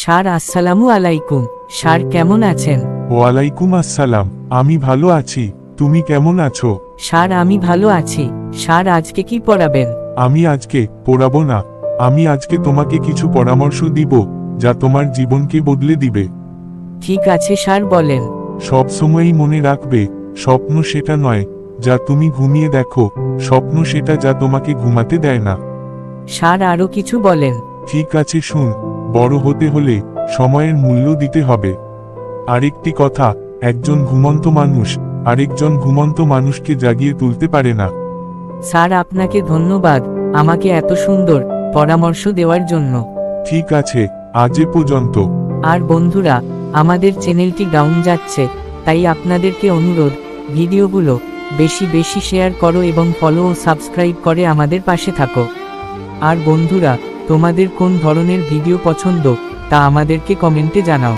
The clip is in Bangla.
স্যার আসসালামু আলাইকুম। স্যার কেমন আছেন? ওয়ালাইকুম আসসালাম। আমি ভালো আছি, তুমি কেমন আছো? স্যার আমি ভালো আছি। স্যার আজকে কি পড়াবেন? আমি আজকে পড়াবো না, আমি আজকে তোমাকে কিছু পরামর্শ দিব যা তোমার জীবনকে বদলে দিবে। ঠিক আছে স্যার বলেন। সব সময়ই মনে রাখবে, স্বপ্ন সেটা নয় যা তুমি ঘুমিয়ে দেখো, স্বপ্ন সেটা যা তোমাকে ঘুমাতে দেয় না। স্যার আরো কিছু বলেন। ঠিক আছে শুন, বড় হতে হলে সময়ের মূল্য দিতে হবে। আরেকটি কথা, একজন ঘুমন্ত মানুষ আরেকজন ঘুমন্ত মানুষকে জাগিয়ে তুলতে পারে না। স্যার আপনাকে ধন্যবাদ আমাকে এত সুন্দর পরামর্শ দেওয়ার জন্য। ঠিক আছে, আজ এ পর্যন্ত। আর বন্ধুরা, আমাদের চ্যানেলটি ডাউন যাচ্ছে, তাই আপনাদেরকে অনুরোধ, ভিডিওগুলো বেশি বেশি শেয়ার করো এবং ফলো ও সাবস্ক্রাইব করে আমাদের পাশে থাকো। আর বন্ধুরা, তোমাদের কোন ধরনের ভিডিও পছন্দ তা আমাদেরকে কমেন্টে জানাও।